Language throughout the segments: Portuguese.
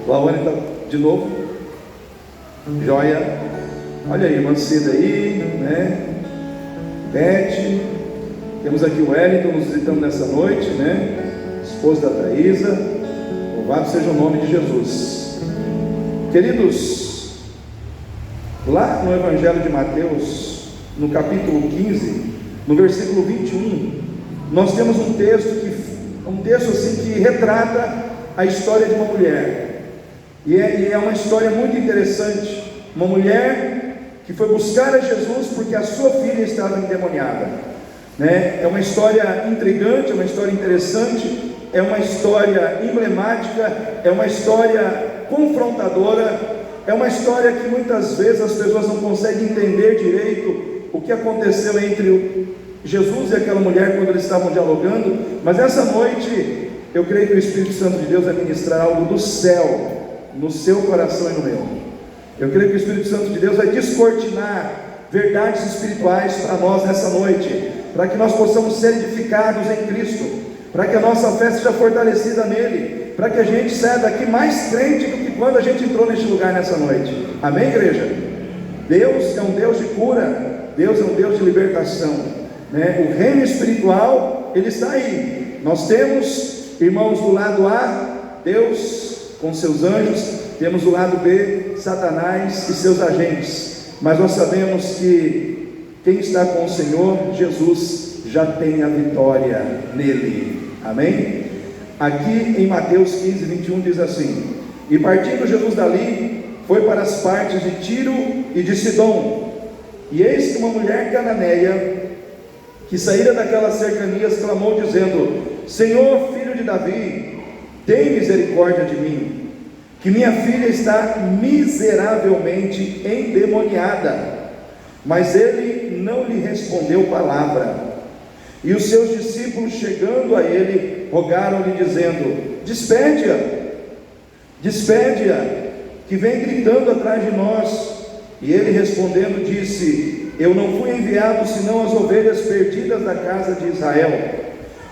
Lawane está de novo? Joia. Olha aí, Mancida aí, né? Beth. Temos aqui o Wellington nos visitando nessa noite, né? Esposo da Thaisa. Louvado seja o nome de Jesus. Queridos, lá no Evangelho de Mateus, no capítulo 15, no versículo 21, nós temos um texto assim que retrata a história de uma mulher. E é uma história muito interessante. Uma mulher que foi buscar a Jesus porque a sua filha estava endemoniada, né? É uma história intrigante, é uma história interessante, é uma história emblemática, é uma história confrontadora, é uma história que muitas vezes as pessoas não conseguem entender direito o que aconteceu entre Jesus e aquela mulher quando eles estavam dialogando. Mas essa noite eu creio que o Espírito Santo de Deus vai ministrar algo do céu no seu coração e no meu. Eu creio que o Espírito Santo de Deus vai descortinar verdades espirituais para nós nessa noite, para que nós possamos ser edificados em Cristo, para que a nossa fé seja fortalecida nele, para que a gente saia daqui mais crente do que quando a gente entrou neste lugar nessa noite. Amém, igreja? Deus é um Deus de cura, Deus é um Deus de libertação, né? O reino espiritual, ele está aí. Nós temos, irmãos, do lado A, Deus com seus anjos, temos do lado B, Satanás e seus agentes, mas nós sabemos que quem está com o Senhor, Jesus, já tem a vitória nele. Amém? Aqui em Mateus 15, 21 diz assim: e partindo Jesus dali, foi para as partes de Tiro e de Sidom, e eis que uma mulher cananeia, que saíra daquelas cercanias, clamou dizendo: Senhor, filho de Davi, tem misericórdia de mim, que minha filha está miseravelmente endemoniada. Mas ele não lhe respondeu palavra. E os seus discípulos, chegando a ele, rogaram-lhe dizendo: despede-a, que vem gritando atrás de nós. E ele respondendo disse: eu não fui enviado senão as ovelhas perdidas da casa de Israel.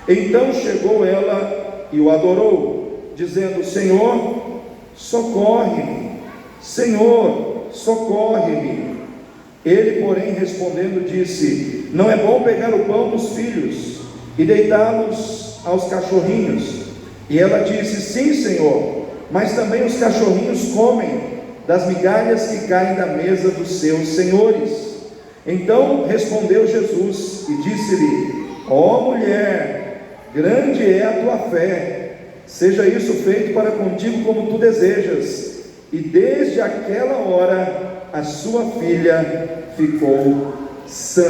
Então chegou ela e o adorou, dizendo: Senhor, socorre-me, Senhor, socorre-me. Ele, porém, respondendo, disse: não é bom pegar o pão dos filhos e deitá-los aos cachorrinhos. E ela disse: sim, Senhor, mas também os cachorrinhos comem das migalhas que caem da mesa dos seus senhores. Então respondeu Jesus e disse-lhe: ó mulher, grande é a tua fé, seja isso feito para contigo como tu desejas. E desde aquela hora a sua filha ficou sã.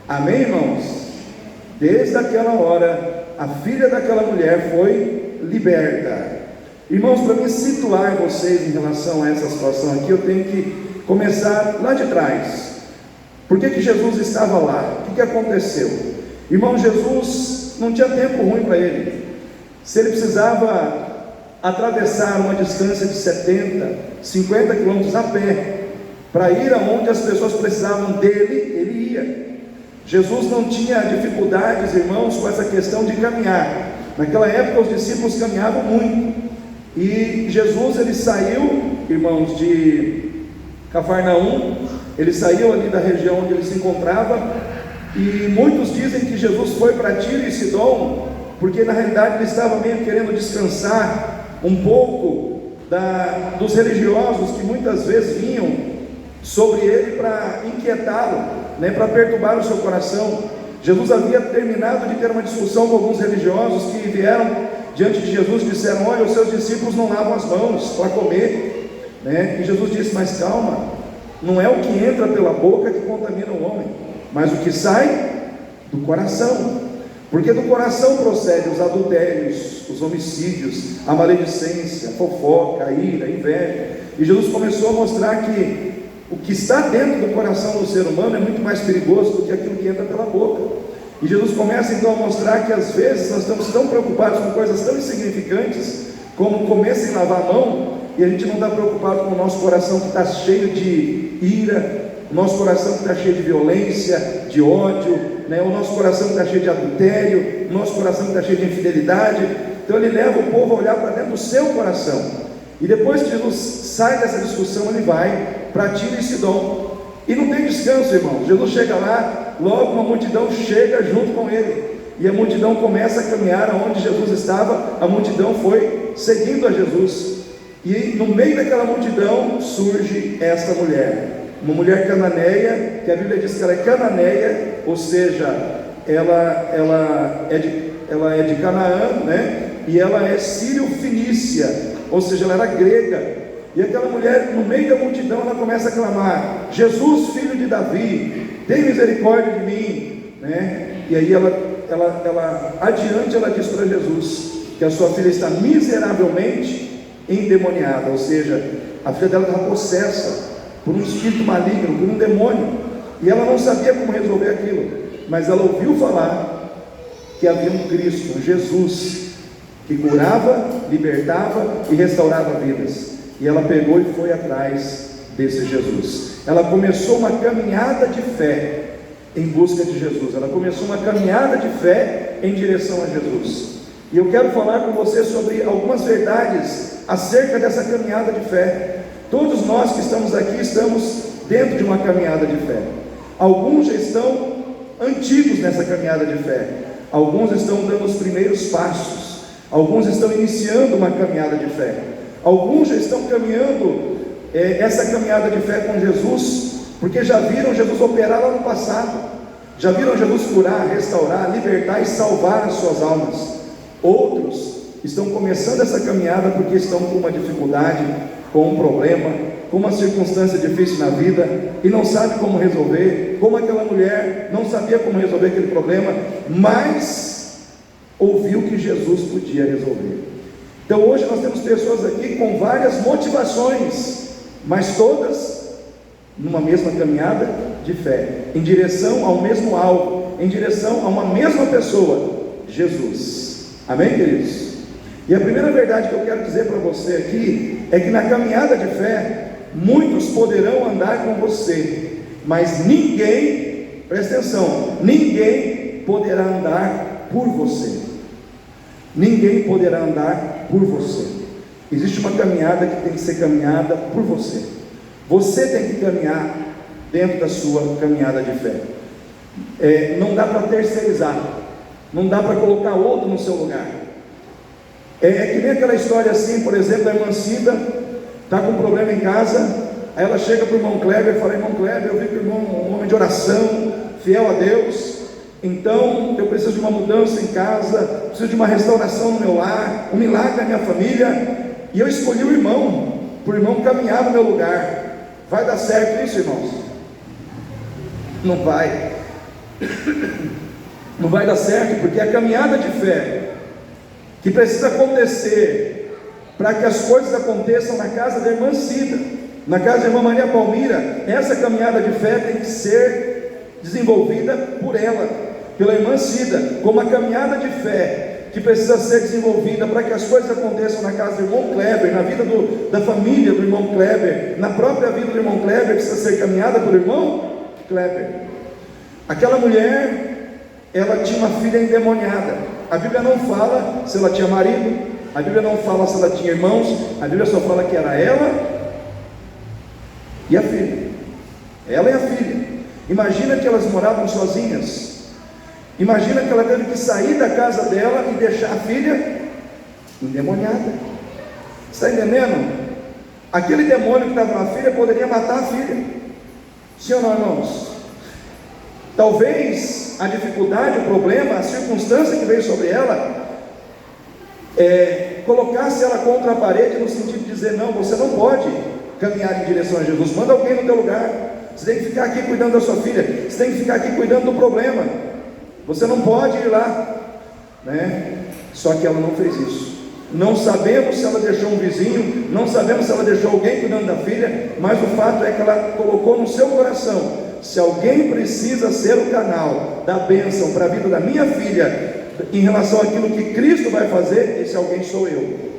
Amém, irmãos? Desde aquela hora a filha daquela mulher foi liberta. Irmãos, para me situar vocês em relação a essa situação aqui, eu tenho que começar lá de trás. Por que Jesus estava lá? O que aconteceu? Irmão, Jesus não tinha tempo ruim para ele. Se ele precisava atravessar uma distância de 70, 50 quilômetros a pé, para ir aonde as pessoas precisavam dele, ele ia. Jesus não tinha dificuldades, irmãos, com essa questão de caminhar. Naquela época os discípulos caminhavam muito. E Jesus, ele saiu, irmãos, de Cafarnaum, ele saiu ali da região onde ele se encontrava, e muitos dizem que Jesus foi para Tiro e Sidom, porque na realidade ele estava meio querendo descansar um pouco dos religiosos que muitas vezes vinham sobre ele para inquietá-lo, né, para perturbar o seu coração. Jesus havia terminado de ter uma discussão com alguns religiosos que vieram diante de Jesus e disseram: olha, os seus discípulos não lavam as mãos para comer, né? E Jesus disse: mas calma, não é o que entra pela boca que contamina o homem, mas o que sai do coração, porque do coração procedem os adultérios, os homicídios, a maledicência, a fofoca, a ira, a inveja. E Jesus começou a mostrar que o que está dentro do coração do ser humano é muito mais perigoso do que aquilo que entra pela boca. E Jesus começa então a mostrar que às vezes nós estamos tão preocupados com coisas tão insignificantes como comer sem lavar a mão, e a gente não está preocupado com o nosso coração que está cheio de ira, o nosso coração que está cheio de violência, de ódio, né? O nosso coração que está cheio de adultério, o nosso coração que está cheio de infidelidade. Então ele leva o povo a olhar para dentro do seu coração. E depois que Jesus sai dessa discussão, ele vai para Tiro e Sidom. E não tem descanso, irmão. Jesus chega lá, logo uma multidão chega junto com ele. E a multidão começa a caminhar aonde Jesus estava. A multidão foi seguindo a Jesus. E no meio daquela multidão surge esta mulher. Uma mulher cananeia, que a Bíblia diz que ela é cananeia, ou seja, ela é de Canaã, né? E ela é sírio-fenícia, ou seja, ela era grega. E aquela mulher, no meio da multidão, ela começa a clamar: Jesus, filho de Davi, tem misericórdia de mim, né? E aí ela adiante, ela diz para Jesus que a sua filha está miseravelmente endemoniada, ou seja, a filha dela estava possessa por um espírito maligno, por um demônio, e ela não sabia como resolver aquilo, mas ela ouviu falar que havia um Cristo, um Jesus, que curava, libertava e restaurava vidas. E ela pegou e foi atrás desse Jesus. Ela começou uma caminhada de fé em busca de Jesus. Ela começou uma caminhada de fé em direção a Jesus. E eu quero falar com você sobre algumas verdades acerca dessa caminhada de fé. Todos nós que estamos aqui estamos dentro de uma caminhada de fé. Alguns já estão antigos nessa caminhada de fé. Alguns estão dando os primeiros passos. Alguns estão iniciando uma caminhada de fé. Alguns já estão caminhando essa caminhada de fé com Jesus, porque já viram Jesus operar lá no passado, já viram Jesus curar, restaurar, libertar e salvar as suas almas. Outros estão começando essa caminhada porque estão com uma dificuldade, com um problema, com uma circunstância difícil na vida e não sabe como resolver, como aquela mulher não sabia como resolver aquele problema, mas ouviu que Jesus podia resolver. Então hoje nós temos pessoas aqui com várias motivações, mas todas numa mesma caminhada de fé, em direção ao mesmo alvo, em direção a uma mesma pessoa, Jesus. Amém, queridos? E a primeira verdade que eu quero dizer para você aqui é que na caminhada de fé, muitos poderão andar com você, mas ninguém, presta atenção, ninguém poderá andar por você. Ninguém poderá andar por você. Existe uma caminhada que tem que ser caminhada por você. Você tem que caminhar dentro da sua caminhada de fé. Não dá para terceirizar, não dá para colocar outro no seu lugar. É que nem aquela história assim, por exemplo, a irmã Cida está com um problema em casa, aí ela chega para o irmão Kleber e fala: irmão Kleber, eu vi que o irmão é um homem de oração, fiel a Deus, então eu preciso de uma mudança em casa, preciso de uma restauração no meu lar, um milagre na minha família, e eu escolhi o irmão, para o irmão caminhar no meu lugar. Vai dar certo isso, irmãos? Não vai. Não vai dar certo, porque a caminhada de fé que precisa acontecer para que as coisas aconteçam na casa da irmã Cida, na casa da irmã Maria Palmira, essa caminhada de fé tem que ser desenvolvida por ela, pela irmã Cida, como a caminhada de fé que precisa ser desenvolvida para que as coisas aconteçam na casa do irmão Kleber, na vida da família do irmão Kleber, na própria vida do irmão Kleber, precisa ser caminhada pelo irmão Kleber. Aquela mulher, ela tinha uma filha endemoniada. A Bíblia não fala se ela tinha marido, a Bíblia não fala se ela tinha irmãos, a Bíblia só fala que era ela e a filha. Ela e a filha. Imagina que elas moravam sozinhas. Imagina que ela teve que sair da casa dela e deixar a filha endemoniada. Está entendendo? Aquele demônio que estava na filha poderia matar a filha. Sim ou não, irmãos? Talvez a dificuldade, o problema, a circunstância que veio sobre ela colocasse ela contra a parede, no sentido de dizer: não, você não pode caminhar em direção a Jesus, manda alguém no teu lugar, você tem que ficar aqui cuidando da sua filha, você tem que ficar aqui cuidando do problema, você não pode ir lá, né? Só que ela não fez isso. Não sabemos se ela deixou um vizinho, não sabemos se ela deixou alguém cuidando da filha, mas o fato é que ela colocou no seu coração: se alguém precisa ser o canal da bênção para a vida da minha filha, em relação àquilo que Cristo vai fazer, esse alguém sou eu.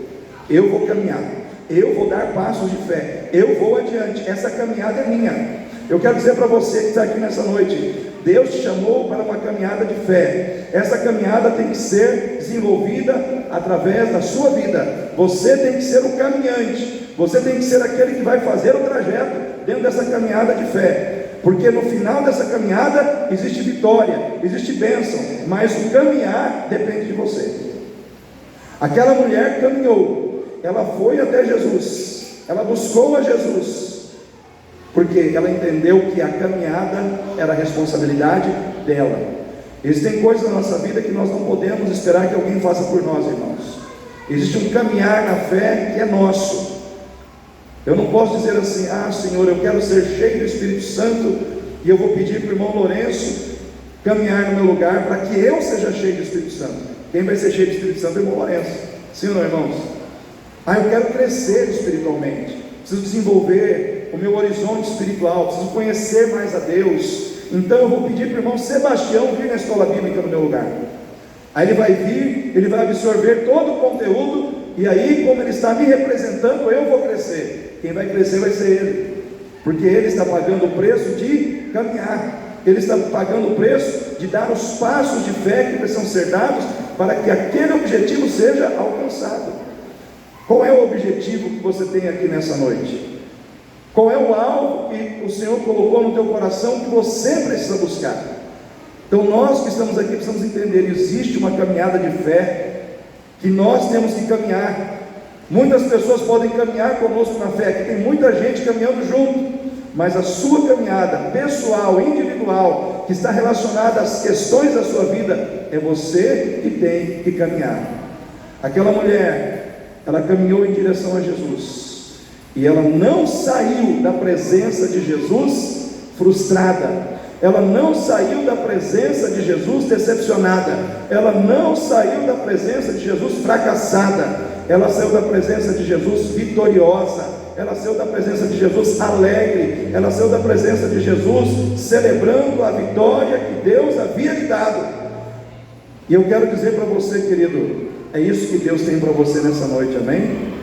Eu vou caminhar, eu vou dar passos de fé, eu vou adiante, essa caminhada é minha. Eu quero dizer para você que está aqui nessa noite, Deus te chamou para uma caminhada de fé. Essa caminhada tem que ser desenvolvida através da sua vida. Você tem que ser o caminhante, você tem que ser aquele que vai fazer o trajeto dentro dessa caminhada de fé, porque no final dessa caminhada existe vitória, existe bênção, mas o caminhar depende de você. Aquela mulher caminhou, ela foi até Jesus, ela buscou a Jesus, porque ela entendeu que a caminhada era a responsabilidade dela. Existem coisas na nossa vida que nós não podemos esperar que alguém faça por nós, irmãos. Existe um caminhar na fé que é nosso. Eu não posso dizer assim: ah, Senhor, eu quero ser cheio do Espírito Santo e eu vou pedir para o irmão Lourenço caminhar no meu lugar para que eu seja cheio do Espírito Santo. Quem vai ser cheio do Espírito Santo é o irmão Lourenço. Sim ou não, irmãos? Ah, eu quero crescer espiritualmente, preciso desenvolver o meu horizonte espiritual, preciso conhecer mais a Deus. Então eu vou pedir para o irmão Sebastião vir na escola bíblica no meu lugar. Aí ele vai vir, ele vai absorver todo o conteúdo, e aí, como ele está me representando, eu vou crescer. Quem vai crescer vai ser ele, porque ele está pagando o preço de caminhar, ele está pagando o preço de dar os passos de fé que precisam ser dados para que aquele objetivo seja alcançado. Qual é o objetivo que você tem aqui nessa noite? Qual é o alvo que o Senhor colocou no teu coração que você precisa buscar? Então nós que estamos aqui precisamos entender, existe uma caminhada de fé que nós temos que caminhar. Muitas pessoas podem caminhar conosco na fé, que tem muita gente caminhando junto, mas a sua caminhada pessoal, individual, que está relacionada às questões da sua vida, é você que tem que caminhar. Aquela mulher, ela caminhou em direção a Jesus, e ela não saiu da presença de Jesus frustrada, ela não saiu da presença de Jesus decepcionada, ela não saiu da presença de Jesus fracassada, ela saiu da presença de Jesus vitoriosa, ela saiu da presença de Jesus alegre, ela saiu da presença de Jesus celebrando a vitória que Deus havia lhe dado. E eu quero dizer para você, querido, é isso que Deus tem para você nessa noite, amém?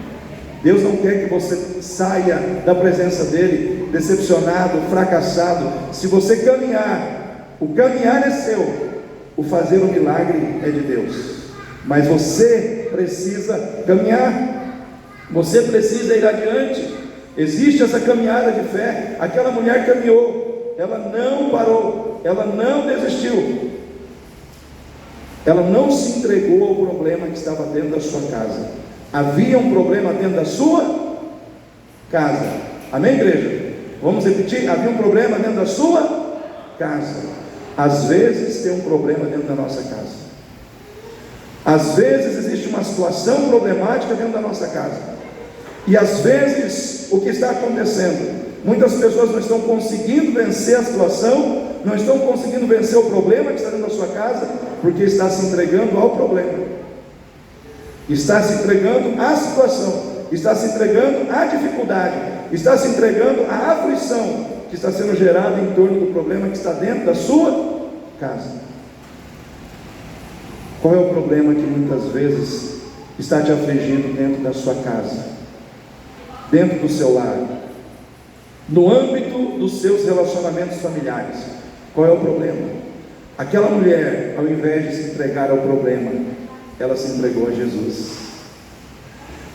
Deus não quer que você saia da presença dele decepcionado, fracassado. Se você caminhar, o caminhar é seu, o fazer um milagre é de Deus, mas você precisa caminhar, você precisa ir adiante. Existe essa caminhada de fé. Aquela mulher caminhou, ela não parou, ela não desistiu, ela não se entregou ao problema que estava dentro da sua casa. Havia um problema dentro da sua casa, amém, igreja? Vamos repetir: havia um problema dentro da sua casa. Às vezes tem um problema dentro da nossa casa, às vezes existe uma situação problemática dentro da nossa casa, e às vezes o que está acontecendo? Muitas pessoas não estão conseguindo vencer a situação, não estão conseguindo vencer o problema que está dentro da sua casa, porque está se entregando ao problema, está se entregando à situação, está se entregando à dificuldade, está se entregando à aflição que está sendo gerada em torno do problema que está dentro da sua casa. Qual é o problema que muitas vezes está te afligindo dentro da sua casa, dentro do seu lar, no âmbito dos seus relacionamentos familiares? Qual é o problema? Aquela mulher, ao invés de se entregar ao problema, ela se entregou a Jesus.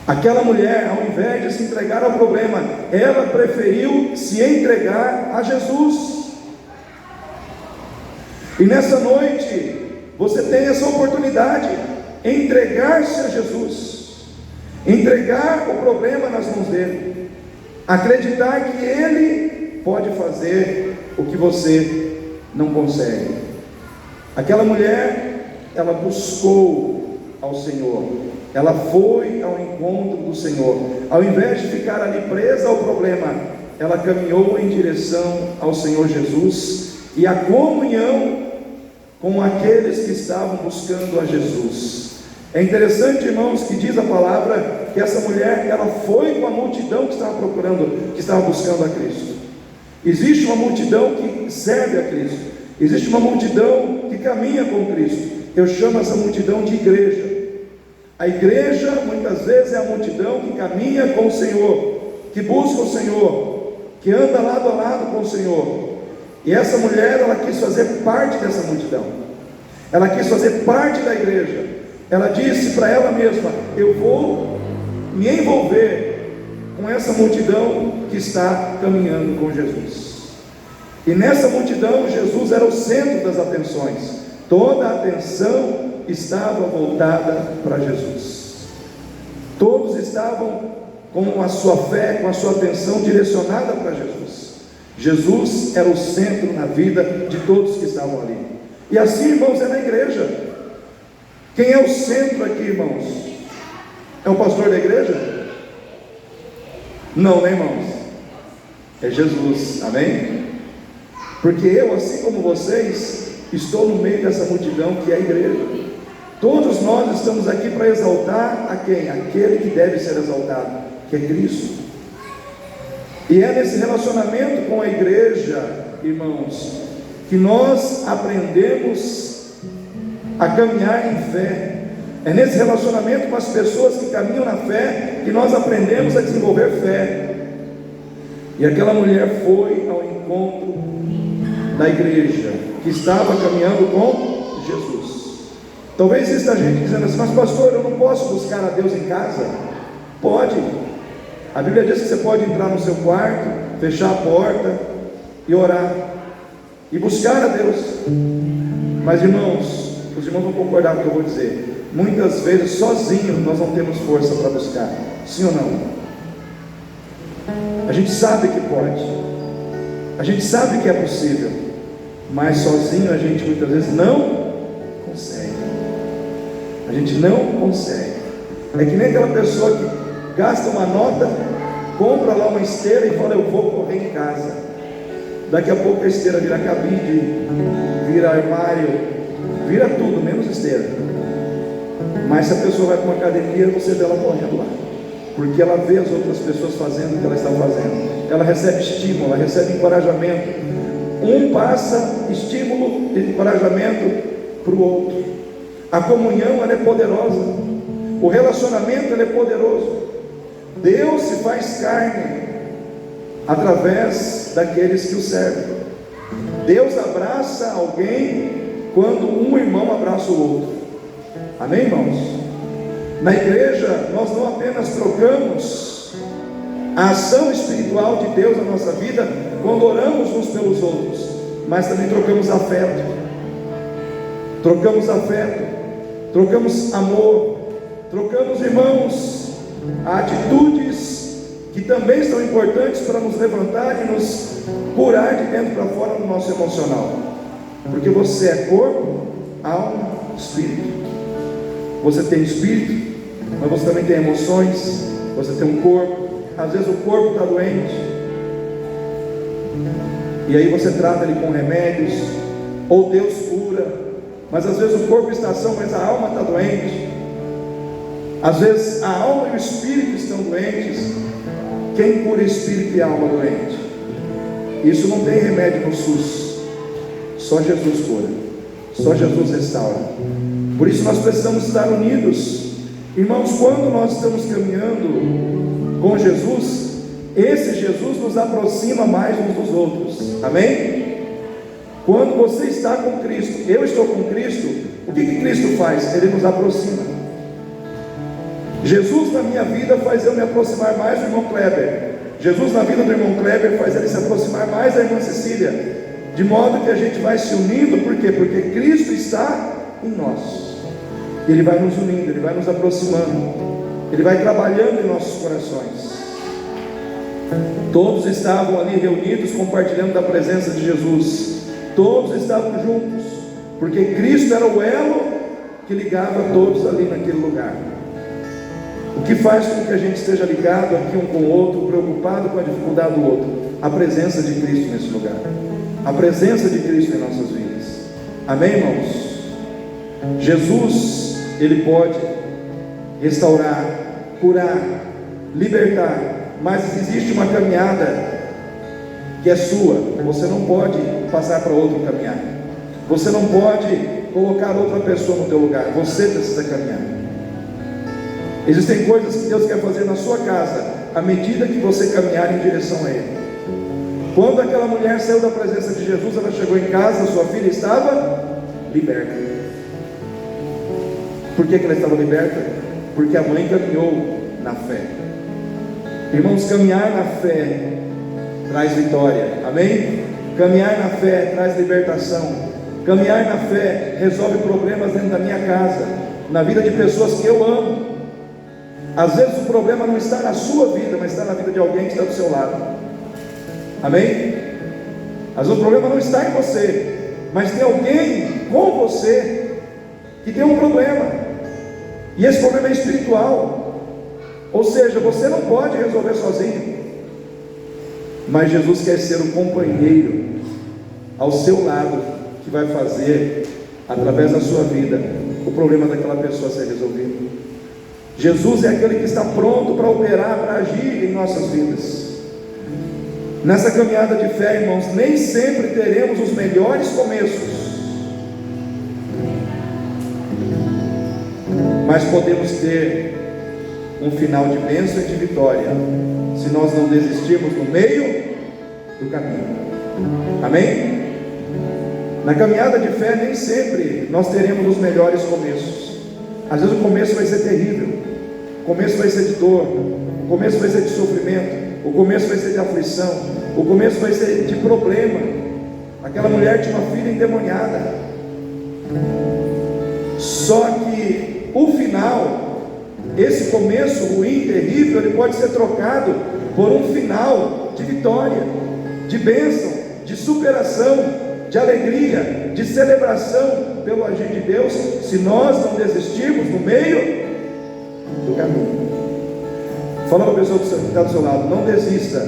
Aquela mulher, ao invés de se entregar ao problema, ela preferiu se entregar a Jesus. E nessa noite você tem essa oportunidade, entregar-se a Jesus, entregar o problema nas mãos dele, acreditar que ele pode fazer o que você não consegue. Aquela mulher, ela buscou ao Senhor, ela foi ao encontro do Senhor. Ao invés de ficar ali presa ao problema, ela caminhou em direção ao Senhor Jesus e a comunhão com aqueles que estavam buscando a Jesus. É interessante, irmãos, que diz a palavra que essa mulher, ela foi com a multidão que estava procurando, que estava buscando a Cristo. Existe uma multidão que serve a Cristo, existe uma multidão que caminha com Cristo. Eu chamo essa multidão de igreja. A igreja muitas vezes é a multidão que caminha com o Senhor, que busca o Senhor. que anda lado a lado com o Senhor. E essa mulher, ela quis fazer parte dessa multidão, ela quis fazer parte da igreja. Ela disse para ela mesma: eu vou me envolver com essa multidão que está caminhando com Jesus. E nessa multidão, Jesus era o centro das atenções, toda a atenção estava voltada para Jesus. Todos estavam com a sua fé, com a sua atenção direcionada para Jesus. Jesus era o centro na vida de todos que estavam ali. E assim, irmãos, é na igreja. Quem é o centro aqui, irmãos? É o pastor da igreja? Não, né, irmãos? É Jesus, amém? Porque eu, assim como vocês, estou no meio dessa multidão que é a igreja. Todos nós estamos aqui para exaltar a quem? Aquele que deve ser exaltado, que é Cristo. E é nesse relacionamento com a igreja, irmãos, que nós aprendemos a caminhar em fé. É nesse relacionamento com as pessoas que caminham na fé que nós aprendemos a desenvolver fé. E aquela mulher foi ao encontro da igreja que estava caminhando com Jesus. Talvez exista gente dizendo assim: mas pastor, eu não posso buscar a Deus em casa? Pode. A Bíblia diz que você pode entrar no seu quarto, fechar a porta e orar e buscar a Deus. Mas, irmãos, os irmãos vão concordar com o que eu vou dizer. Muitas vezes sozinhos nós não temos força para buscar. Sim ou não? A gente sabe que pode, a gente sabe que é possível, mas sozinho a gente muitas vezes não consegue. A gente não consegue. É que nem aquela pessoa que gasta uma nota, compra lá uma esteira e fala: eu vou correr em casa. Daqui a pouco a esteira vira cabide, vira armário, vira tudo, menos esteira. Mas se a pessoa vai para uma academia, você vê ela correndo lá, porque ela vê as outras pessoas fazendo o que ela está fazendo. Ela recebe estímulo, ela recebe encorajamento. Um passa estímulo e encorajamento para o outro. A comunhão, ela é poderosa. O relacionamento, ele é poderoso. Deus se faz carne através daqueles que o servem. Deus abraça alguém quando um irmão abraça o outro. Amém, irmãos? Na igreja, nós não apenas trocamos a ação espiritual de Deus na nossa vida quando oramos uns pelos outros, mas também trocamos afeto. Trocamos afeto, trocamos amor, trocamos, irmãos, atitudes que também são importantes para nos levantar e nos curar de dentro para fora no nosso emocional. Porque você é corpo, alma, espírito. Você tem espírito, mas você também tem emoções, você tem um corpo. Às vezes o corpo está doente, e aí você trata ele com remédios, ou Deus cura, mas às vezes o corpo está são, mas a alma está doente. Às vezes a alma e o espírito estão doentes. Quem cura espírito e alma doente? Isso não tem remédio no SUS. Só Jesus cura, só Jesus restaura. Por isso nós precisamos estar unidos. Irmãos, quando nós estamos caminhando com Jesus, esse Jesus nos aproxima mais uns dos outros. Amém? Quando você está com Cristo, eu estou com Cristo, o que Cristo faz? Ele nos aproxima. Jesus na minha vida faz eu me aproximar mais do irmão Kleber. Jesus na vida do irmão Kleber faz ele se aproximar mais da irmã Cecília. De modo que a gente vai se unindo. Por quê? Porque Cristo está em nós. Ele vai nos unindo, Ele vai nos aproximando, Ele vai trabalhando em nossos corações. Todos estavam ali reunidos, compartilhando da presença de Jesus. Todos estavam juntos, porque Cristo era o elo que ligava todos ali naquele lugar. O que faz com que a gente esteja ligado aqui um com o outro, preocupado com a dificuldade do outro? A presença de Cristo nesse lugar, a presença de Cristo em nossas vidas. Amém, irmãos? Jesus, Ele pode restaurar, curar, libertar, mas existe uma caminhada que é sua. Você não pode passar para outro caminhar. Você não pode colocar outra pessoa no teu lugar. Você precisa caminhar. Existem coisas que Deus quer fazer na sua casa à medida que você caminhar em direção a Ele. Quando aquela mulher saiu da presença de Jesus, ela chegou em casa, sua filha estava liberta. Por que ela estava liberta? Porque a mãe caminhou na fé. Irmãos, caminhar na fé traz vitória, amém? Caminhar na fé traz libertação. Caminhar na fé resolve problemas dentro da minha casa, na vida de pessoas que eu amo. Às vezes o problema não está na sua vida, mas está na vida de alguém que está do seu lado, amém? Às vezes o problema não está em você, mas tem alguém com você que tem um problema, e esse problema é espiritual. Ou seja, você não pode resolver sozinho, mas Jesus quer ser o companheiro ao seu lado, que vai fazer, através da sua vida, o problema daquela pessoa ser resolvido. Jesus é aquele que está pronto para operar, para agir em nossas vidas. Nessa caminhada de fé, irmãos, nem sempre teremos os melhores começos, mas podemos ter um final de bênção e de vitória, se nós não desistirmos no meio do caminho, amém? Na caminhada de fé, nem sempre nós teremos os melhores começos. Às vezes o começo vai ser terrível, o começo vai ser de dor, o começo vai ser de sofrimento, o começo vai ser de aflição, o começo vai ser de problema. Aquela mulher tinha uma filha endemoniada, só que o final, esse começo ruim, terrível, ele pode ser trocado por um final de vitória, de bênção, de superação, de alegria, de celebração pelo agir de Deus, se nós não desistirmos no meio do caminho. Fala para a pessoa que está do seu lado: não desista.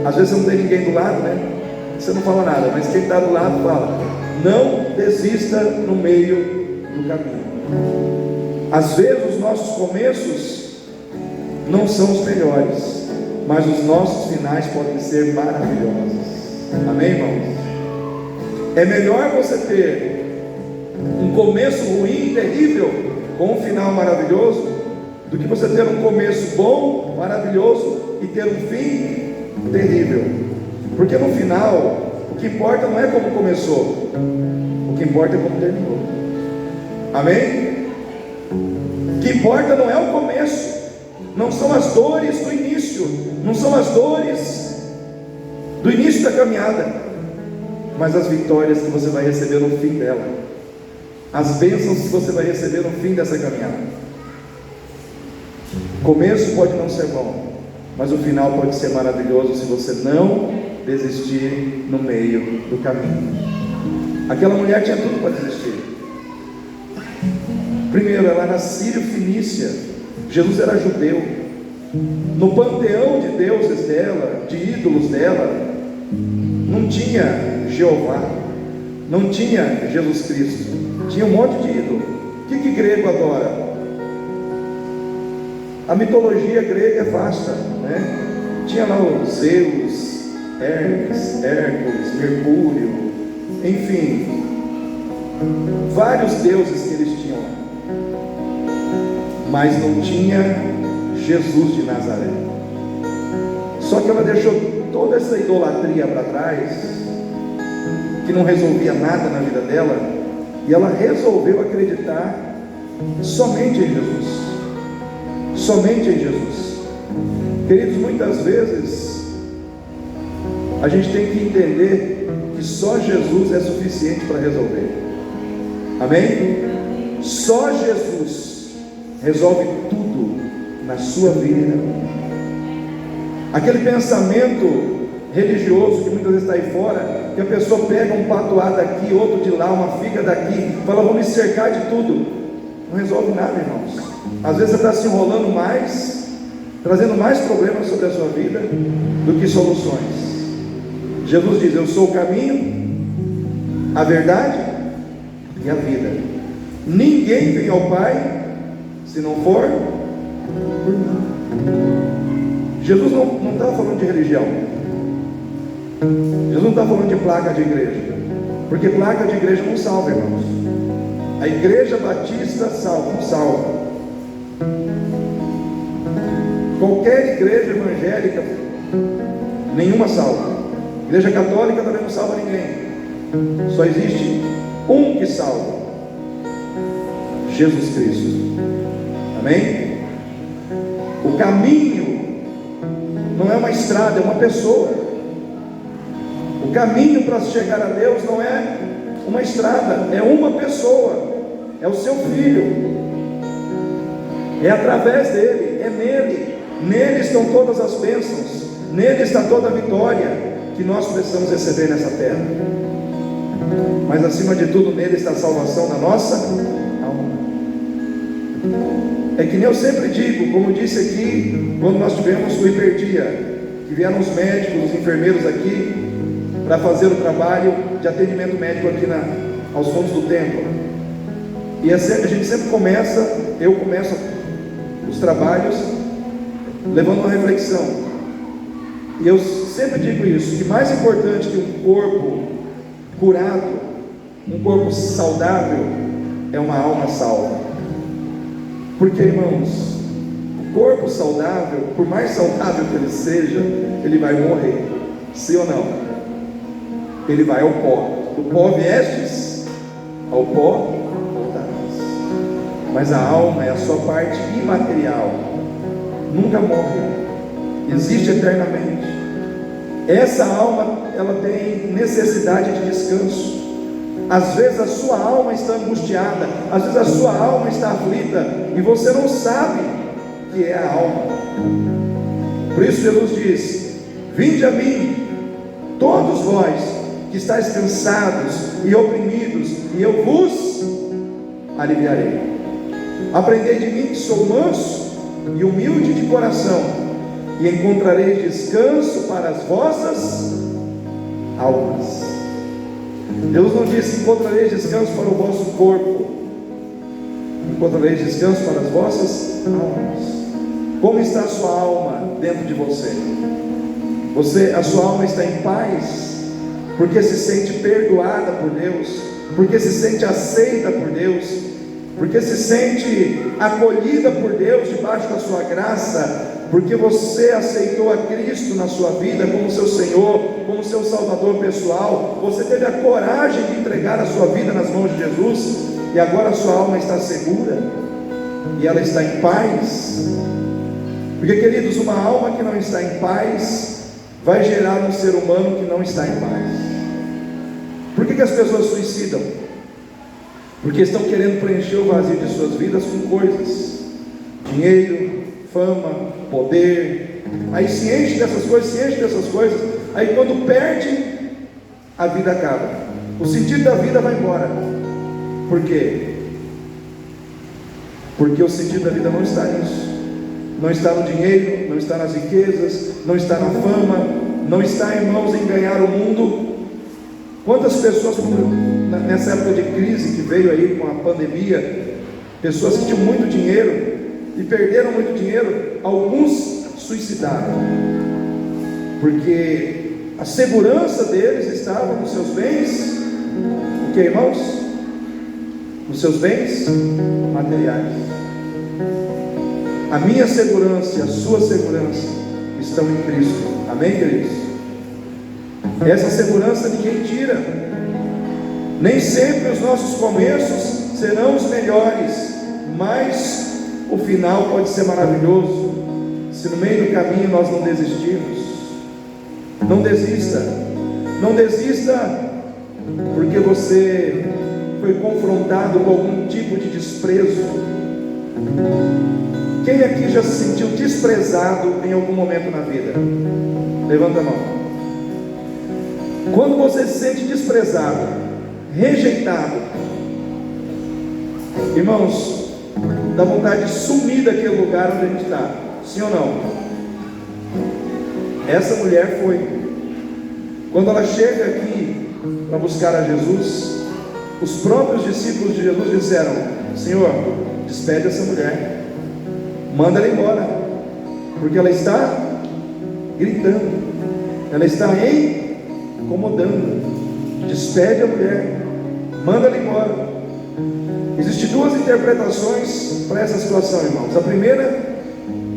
Às vezes você não tem ninguém do lado, né? Você não fala nada, mas quem está do lado fala: não desista no meio do caminho. Às vezes os nossos começos não são os melhores, mas os nossos finais podem ser maravilhosos, amém, irmãos? É melhor você ter um começo ruim, terrível, com um final maravilhoso, do que você ter um começo bom, maravilhoso, e ter um fim terrível. Porque no final, o que importa não é como começou, o que importa é como terminou, amém? O que importa não é o começo, não são as dores do início, não são as dores do início da caminhada, mas as vitórias que você vai receber no fim dela, as bênçãos que você vai receber no fim dessa caminhada. O começo pode não ser bom, mas o final pode ser maravilhoso se você não desistir no meio do caminho. Aquela mulher tinha tudo para desistir. Primeiro, ela era sírio-fenícia, Jesus era judeu. No panteão de deuses dela, de ídolos dela, não tinha Jeová, não tinha Jesus Cristo, tinha um monte de ídolo. O que grego adora? A mitologia grega é vasta, né? Tinha lá os Zeus, Hermes, Hércules, Mercúrio, enfim, vários deuses que eles tinham lá, mas não tinha Jesus de Nazaré. Só que ela deixou toda essa idolatria para trás, que não resolvia nada na vida dela, e ela resolveu acreditar somente em Jesus, somente em Jesus. Queridos, muitas vezes a gente tem que entender que só Jesus é suficiente para resolver, amém? Só Jesus resolve tudo na sua vida e na minha. Aquele pensamento religioso que muitas vezes está aí fora, que a pessoa pega um patuá daqui, outro de lá, uma figa daqui, fala: vou me cercar de tudo. Não resolve nada, irmãos. Às vezes você está se enrolando mais, trazendo mais problemas sobre a sua vida do que soluções. Jesus diz: eu sou o caminho, a verdade e a vida. Ninguém vem ao Pai se não for por mim. Jesus não está falando de religião. Jesus não está falando de placa de igreja, porque placa de igreja não salva, irmãos. A igreja batista salva, não salva. Qualquer igreja evangélica, nenhuma salva. Igreja católica também não salva ninguém. Só existe um que salva: Jesus Cristo. Amém? O caminho não é uma estrada, é uma pessoa. O caminho para chegar a Deus não é uma estrada, é uma pessoa, é o seu filho. É através dele, é nele estão todas as bênçãos, nele está toda a vitória que nós precisamos receber nessa terra. Mas acima de tudo, nele está a salvação da nossa alma. É que nem eu sempre digo, como disse aqui, quando nós tivemos o hiperdia, que vieram os médicos, os enfermeiros aqui, para fazer o trabalho de atendimento médico aqui aos fundos do templo. E a gente sempre eu começo os trabalhos levando uma reflexão. E eu sempre digo isso, que mais importante que um corpo curado, um corpo saudável, é uma alma salva. Porque, irmãos, o corpo saudável, por mais saudável que ele seja, ele vai morrer, sim ou não? Ele vai ao pó. Do pó viestes, ao pó voltarás. Mas a alma é a sua parte imaterial, nunca morre, existe eternamente. Essa alma, ela tem necessidade de descanso. Às vezes a sua alma está angustiada, às vezes a sua alma está aflita, e você não sabe que é a alma. Por isso Jesus diz: vinde a mim, todos vós que estáis cansados e oprimidos, e eu vos aliviarei. Aprendei de mim, que sou manso e humilde de coração, e encontrareis descanso para as vossas almas. Deus não disse: encontrareis descanso para o vosso corpo, encontrareis descanso para as vossas almas. Como está a sua alma dentro de você? A sua alma está em paz, porque se sente perdoada por Deus, porque se sente aceita por Deus, porque se sente acolhida por Deus debaixo da sua graça, porque você aceitou a Cristo na sua vida como seu Senhor, como seu Salvador pessoal. Você teve a coragem de entregar a sua vida nas mãos de Jesus, e agora a sua alma está segura, e ela está em paz. Porque, queridos, uma alma que não está em paz vai gerar um ser humano que não está em paz. Por que as pessoas suicidam? Porque estão querendo preencher o vazio de suas vidas com coisas: dinheiro, fama, poder. Aí se enche dessas coisas, aí quando perde, a vida acaba, o sentido da vida vai embora. Por quê? Porque o sentido da vida não está nisso, não está no dinheiro, não está nas riquezas, não está na fama, não está, irmãos, em ganhar o mundo. Quantas pessoas, nessa época de crise que veio aí com a pandemia, pessoas que tinham muito dinheiro e perderam muito dinheiro, alguns suicidaram, porque a segurança deles estava nos seus bens. O que, irmãos? Nos seus bens materiais. A minha segurança e a sua segurança estão em Cristo. Amém, queridos? Essa segurança ninguém tira. Nem sempre os nossos começos serão os melhores, mas o final pode ser maravilhoso, se no meio do caminho nós não desistirmos. Não desista, não desista, porque você foi confrontado com algum tipo de desprezo. Quem aqui já se sentiu desprezado em algum momento na vida? Levanta a mão. Quando você se sente desprezado, rejeitado, irmãos, dá vontade de sumir daquele lugar onde a gente está, sim ou não? Essa mulher foi. Quando ela chega aqui para buscar a Jesus, os próprios discípulos de Jesus disseram: Senhor, despede essa mulher, manda ela embora, porque ela está gritando, ela está incomodando. Despede a mulher, manda ela embora. Existem duas interpretações para essa situação, irmãos. A primeira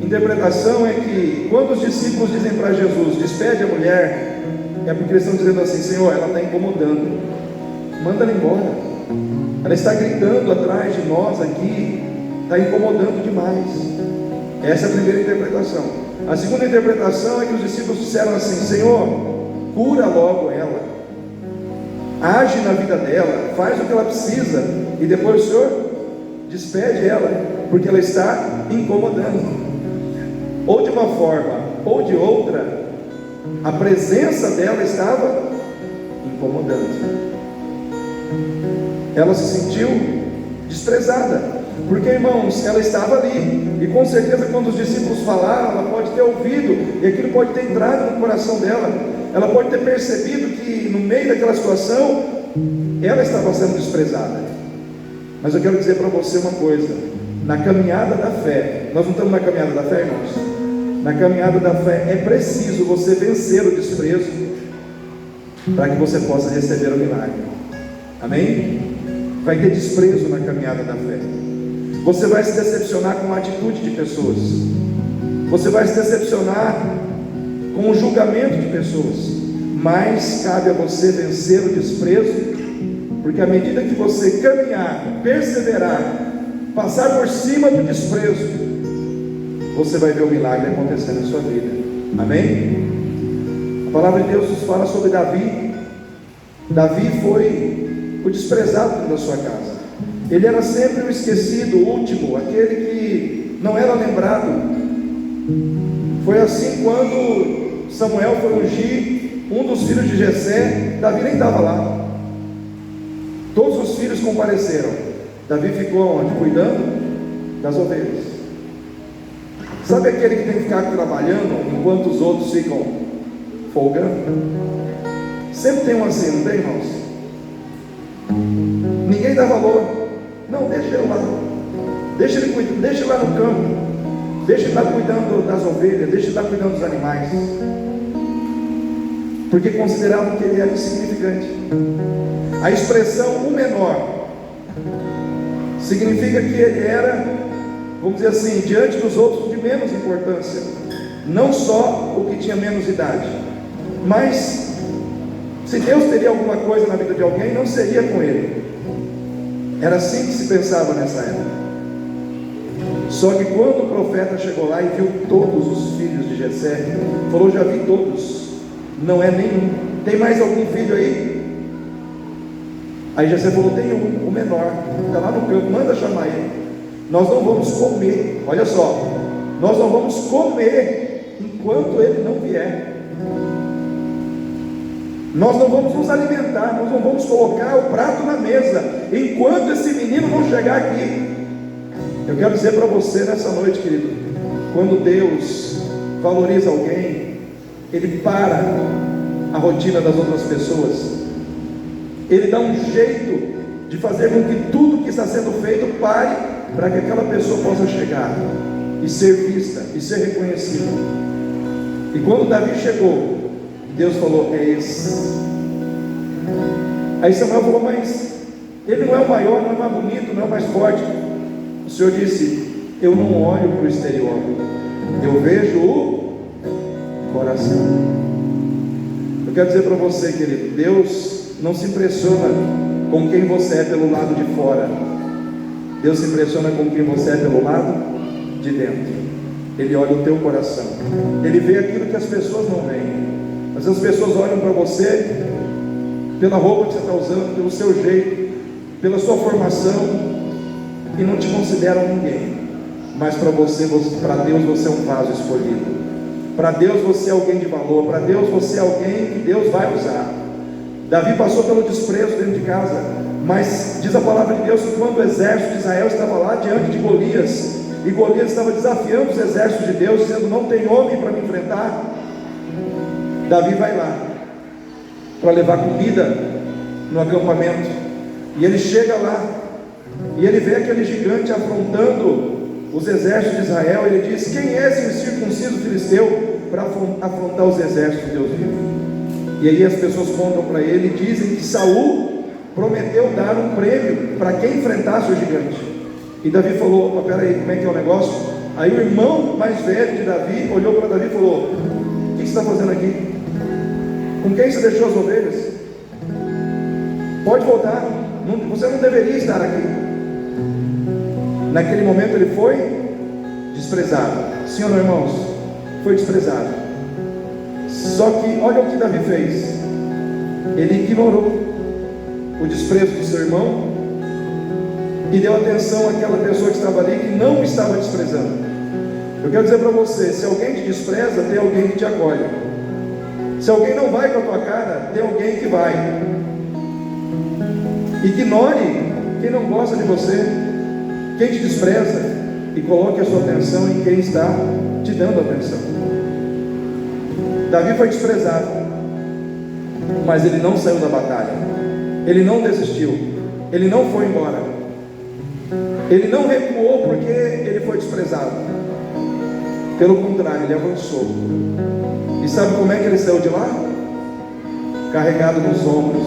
interpretação é que quando os discípulos dizem para Jesus, despede a mulher, é porque eles estão dizendo assim: Senhor, ela está incomodando, manda ela embora, ela está gritando atrás de nós aqui, está incomodando demais. Essa é a primeira interpretação. A segunda interpretação é que os discípulos disseram assim: Senhor, cura logo ela, age na vida dela, faz o que ela precisa, e depois o Senhor despede ela, porque ela está incomodando. Ou de uma forma ou de outra, a presença dela estava incomodando. Ela se sentiu desprezada, porque, irmãos, ela estava ali, e com certeza quando os discípulos falaram, ela pode ter ouvido, e aquilo pode ter entrado no coração dela. Ela pode ter percebido que no meio daquela situação ela estava sendo desprezada. Mas eu quero dizer para você uma coisa: na caminhada da fé, nós não estamos na caminhada da fé, irmãos? Na caminhada da fé é preciso você vencer o desprezo para que você possa receber o milagre. Amém? Vai ter desprezo na caminhada da fé. Você vai se decepcionar com a atitude de pessoas. Você vai se decepcionar com o julgamento de pessoas. Mas cabe a você vencer o desprezo, porque à medida que você caminhar, perseverar, passar por cima do desprezo, você vai ver o milagre acontecendo na sua vida. Amém? A palavra de Deus nos fala sobre Davi. Davi foi o desprezado da sua casa. Ele era sempre o esquecido, o último, aquele que não era lembrado. Foi assim quando Samuel foi ungir um dos filhos de Jessé. Davi nem estava lá. Todos os filhos compareceram. Davi ficou onde? Cuidando das ovelhas. Sabe aquele que tem que ficar trabalhando enquanto os outros ficam folgando? Sempre tem um assim, não tem, irmãos? Ninguém dá valor. Não, deixa ele lá. Deixa ele lá no campo. Deixa ele lá cuidando das ovelhas. Deixa ele lá cuidando dos animais. Porque consideravam que ele era insignificante. A expressão o menor significa que ele era, vamos dizer assim, diante dos outros, de menos importância. Não só o que tinha menos idade, mas se Deus teria alguma coisa na vida de alguém, não seria com ele. Era assim que se pensava nessa época. Só que quando o profeta chegou lá e viu todos os filhos de Jessé, falou: já vi todos, não é nenhum. Tem mais algum filho aí? Aí Jessé falou: tem um, o menor, está lá no campo, manda chamar ele. Nós não vamos comer, olha só, nós não vamos comer enquanto ele não vier. Nós não vamos nos alimentar, nós não vamos colocar o prato na mesa enquanto esse menino não chegar aqui. Eu quero dizer para você nessa noite, querido, quando Deus valoriza alguém, Ele para a rotina das outras pessoas. Ele dá um jeito de fazer com que tudo que está sendo feito pare, para que aquela pessoa possa chegar e ser vista e ser reconhecida. E quando Davi chegou, Deus falou: é esse. Aí Samuel falou: mas ele não é o maior, não é o mais bonito, não é o mais forte. O Senhor disse: eu não olho para o exterior, eu vejo o coração. Eu quero dizer para você, querido, Deus não se impressiona com quem você é pelo lado de fora. Deus se impressiona com quem você é pelo lado de dentro. Ele olha o teu coração. Ele vê aquilo que as pessoas não veem. Às vezes as pessoas olham para você pela roupa que você está usando, pelo seu jeito, pela sua formação, e não te consideram ninguém. Mas para você, para Deus você é um vaso escolhido. Para Deus você é alguém de valor. Para Deus você é alguém que Deus vai usar. Davi passou pelo desprezo dentro de casa, mas diz a palavra de Deus que quando o exército de Israel estava lá diante de Golias, e Golias estava desafiando os exércitos de Deus, dizendo: não tem homem para me enfrentar, Davi vai lá para levar comida no acampamento. E ele chega lá e ele vê aquele gigante afrontando os exércitos de Israel. Ele diz: quem é esse incircunciso filisteu para afrontar os exércitos de Deus vivo? E aí as pessoas contam para ele e dizem que Saul prometeu dar um prêmio para quem enfrentasse o gigante. E Davi falou: opa, peraí, como é que é o negócio? Aí o irmão mais velho de Davi olhou para Davi e falou: o que você está fazendo aqui? Com quem você deixou as ovelhas? Pode voltar, você não deveria estar aqui. Naquele momento ele foi desprezado. Sim ou não, irmãos? Foi desprezado. Só que olha o que Davi fez. Ele ignorou o desprezo do seu irmão e deu atenção àquela pessoa que estava ali, que não estava desprezando. Eu quero dizer para você: se alguém te despreza, tem alguém que te acolhe. Se alguém não vai com a tua cara, tem alguém que vai. Ignore quem não gosta de você, quem te despreza, e coloque a sua atenção em quem está te dando atenção. Davi foi desprezado, mas ele não saiu da batalha, ele não desistiu, ele não foi embora, ele não recuou porque ele foi desprezado. Pelo contrário, ele avançou. E sabe como é que ele saiu de lá? Carregado nos ombros,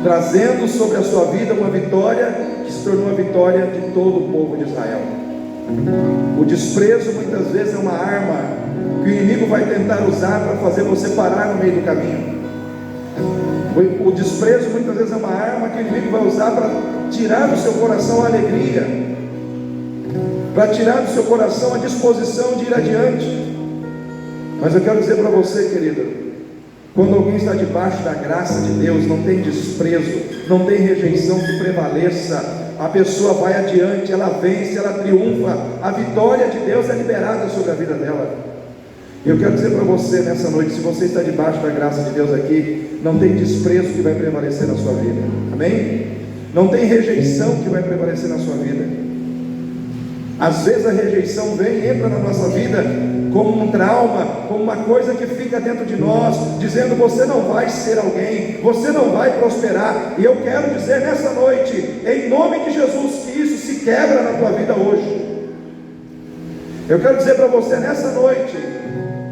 trazendo sobre a sua vida uma vitória que se tornou a vitória de todo o povo de Israel. O desprezo muitas vezes é uma arma que o inimigo vai tentar usar para fazer você parar no meio do caminho. O desprezo muitas vezes é uma arma que o inimigo vai usar para tirar do seu coração a alegria, para tirar do seu coração a disposição de ir adiante. Mas eu quero dizer para você, querido, quando alguém está debaixo da graça de Deus, não tem desprezo, não tem rejeição que prevaleça. A pessoa vai adiante, ela vence, ela triunfa. A vitória de Deus é liberada sobre a vida dela. E eu quero dizer para você nessa noite: se você está debaixo da graça de Deus aqui, não tem desprezo que vai prevalecer na sua vida. Amém? Não tem rejeição que vai prevalecer na sua vida. Às vezes a rejeição vem e entra na nossa vida como um trauma, como uma coisa que fica dentro de nós, dizendo: você não vai ser alguém, você não vai prosperar. E eu quero dizer nessa noite, em nome de Jesus, que isso se quebra na tua vida hoje. Eu quero dizer para você nessa noite,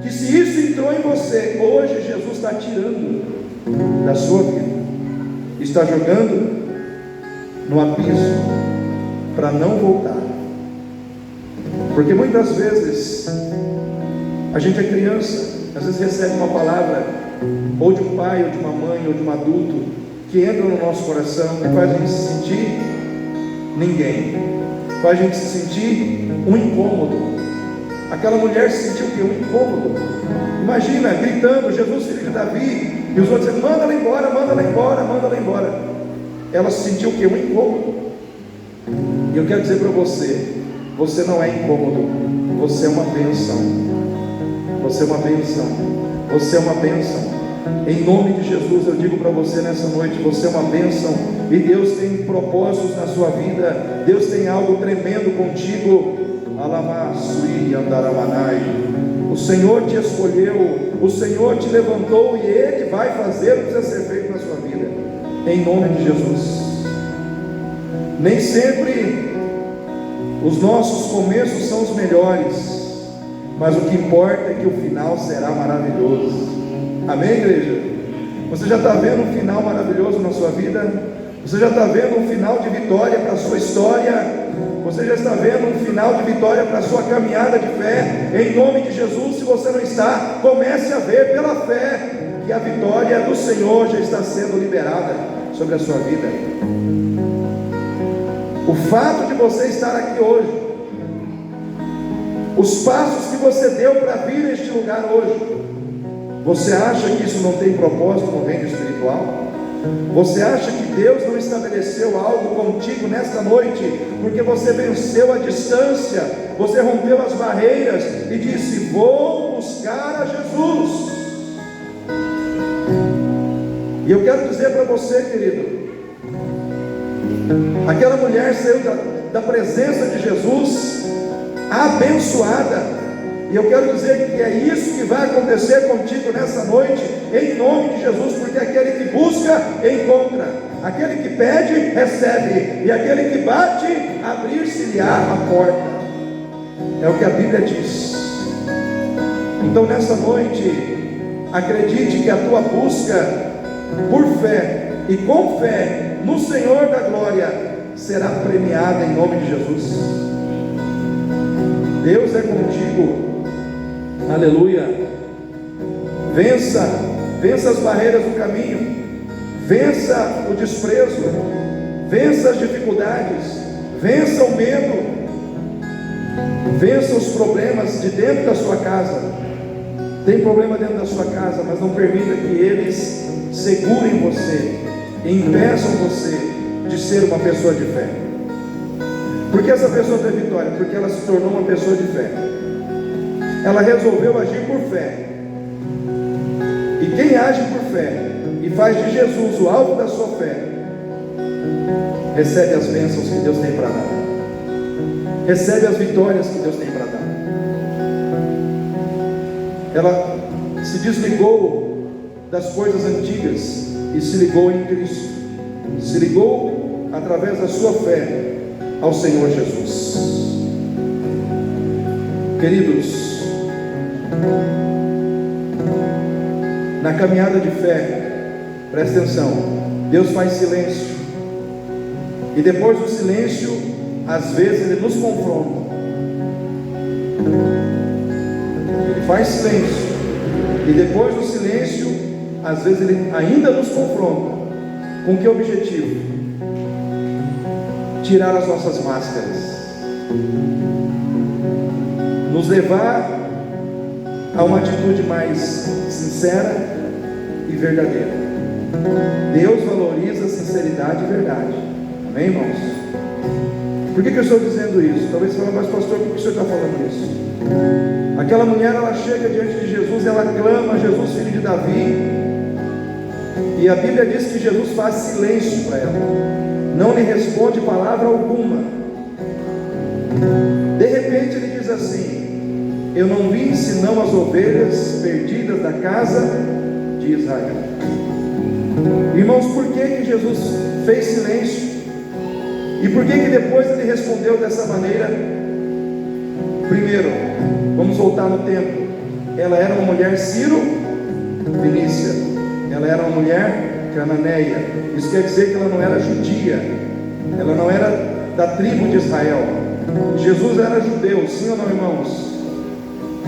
que se isso entrou em você, hoje Jesus está tirando da sua vida, está jogando no abismo, para não voltar. Porque muitas vezes a gente é criança, às vezes recebe uma palavra, ou de um pai, ou de uma mãe, ou de um adulto, que entra no nosso coração e faz a gente se sentir ninguém, faz a gente se sentir um incômodo. Aquela mulher se sentiu o quê? Um incômodo. Imagina, gritando: Jesus, filho de Davi, e os outros dizendo: manda ela embora, manda ela embora, manda ela embora. Ela se sentiu o quê? Um incômodo. E eu quero dizer para você: você não é incômodo, você é uma bênção. Você é uma bênção. Você é uma bênção. Em nome de Jesus eu digo para você nessa noite: você é uma bênção. E Deus tem propósitos na sua vida. Deus tem algo tremendo contigo. Alamassui andaramanai. O Senhor te escolheu, o Senhor te levantou, e Ele vai fazer o que precisa ser feito na sua vida. Em nome de Jesus. Nem sempre os nossos começos são os melhores, mas o que importa é que o final será maravilhoso. Amém, igreja? Você já está vendo um final maravilhoso na sua vida? Você já está vendo um final de vitória para a sua história? Você já está vendo um final de vitória para a sua caminhada de fé? Em nome de Jesus, se você não está, comece a ver pela fé que a vitória do Senhor já está sendo liberada sobre a sua vida. O fato de você estar aqui hoje, os passos que você deu para vir a este lugar hoje, você acha que isso não tem propósito no reino espiritual? Você acha que Deus não estabeleceu algo contigo nesta noite, porque você venceu a distância, você rompeu as barreiras e disse: vou buscar a Jesus? E eu quero dizer para você, querido, aquela mulher saiu da presença de Jesus abençoada. E eu quero dizer que é isso que vai acontecer contigo nessa noite, em nome de Jesus, porque aquele que busca, encontra, aquele que pede, recebe, e aquele que bate, abrir-se-lhe-á a porta. É o que a Bíblia diz. Então nessa noite, acredite que a tua busca por fé e com fé no Senhor da glória será premiada em nome de Jesus. Deus é contigo. Aleluia. Vença as barreiras do caminho, vença o desprezo, vença as dificuldades, vença o medo, vença os problemas de dentro da sua casa. Tem problema dentro da sua casa, mas não permita que eles segurem você, impeçam você de ser uma pessoa de fé. Por que essa pessoa tem vitória? Porque ela se tornou uma pessoa de fé. Ela resolveu agir por fé. E quem age por fé e faz de Jesus o alvo da sua fé, recebe as bênçãos que Deus tem para dar, recebe as vitórias que Deus tem para dar. Ela se desligou das coisas antigas e se ligou em Cristo, se ligou através da sua fé ao Senhor Jesus. Queridos, na caminhada de fé, presta atenção, Deus faz silêncio, e depois do silêncio, às vezes Ele nos confronta. Ele faz silêncio, e depois do silêncio, às vezes Ele ainda nos confronta. Com que objetivo? Tirar as nossas máscaras, nos levar a uma atitude mais sincera e verdadeira. Deus valoriza a sinceridade e verdade. Amém, irmãos? Por que eu estou dizendo isso? Talvez você fale, mas pastor, por que o senhor está falando isso? Aquela mulher, ela chega diante de Jesus, ela clama: Jesus, filho de Davi. E a Bíblia diz que Jesus faz silêncio para ela, não lhe responde palavra alguma. De repente ele diz assim: eu não vim senão as ovelhas perdidas da casa de Israel. Irmãos, por que Jesus fez silêncio? E por que depois ele respondeu dessa maneira? Primeiro, vamos voltar no tempo. Ela era uma mulher Ciro-fenícia, ela era uma mulher cananeia. Isso quer dizer que ela não era judia, ela não era da tribo de Israel. Jesus era judeu, sim ou não, irmãos?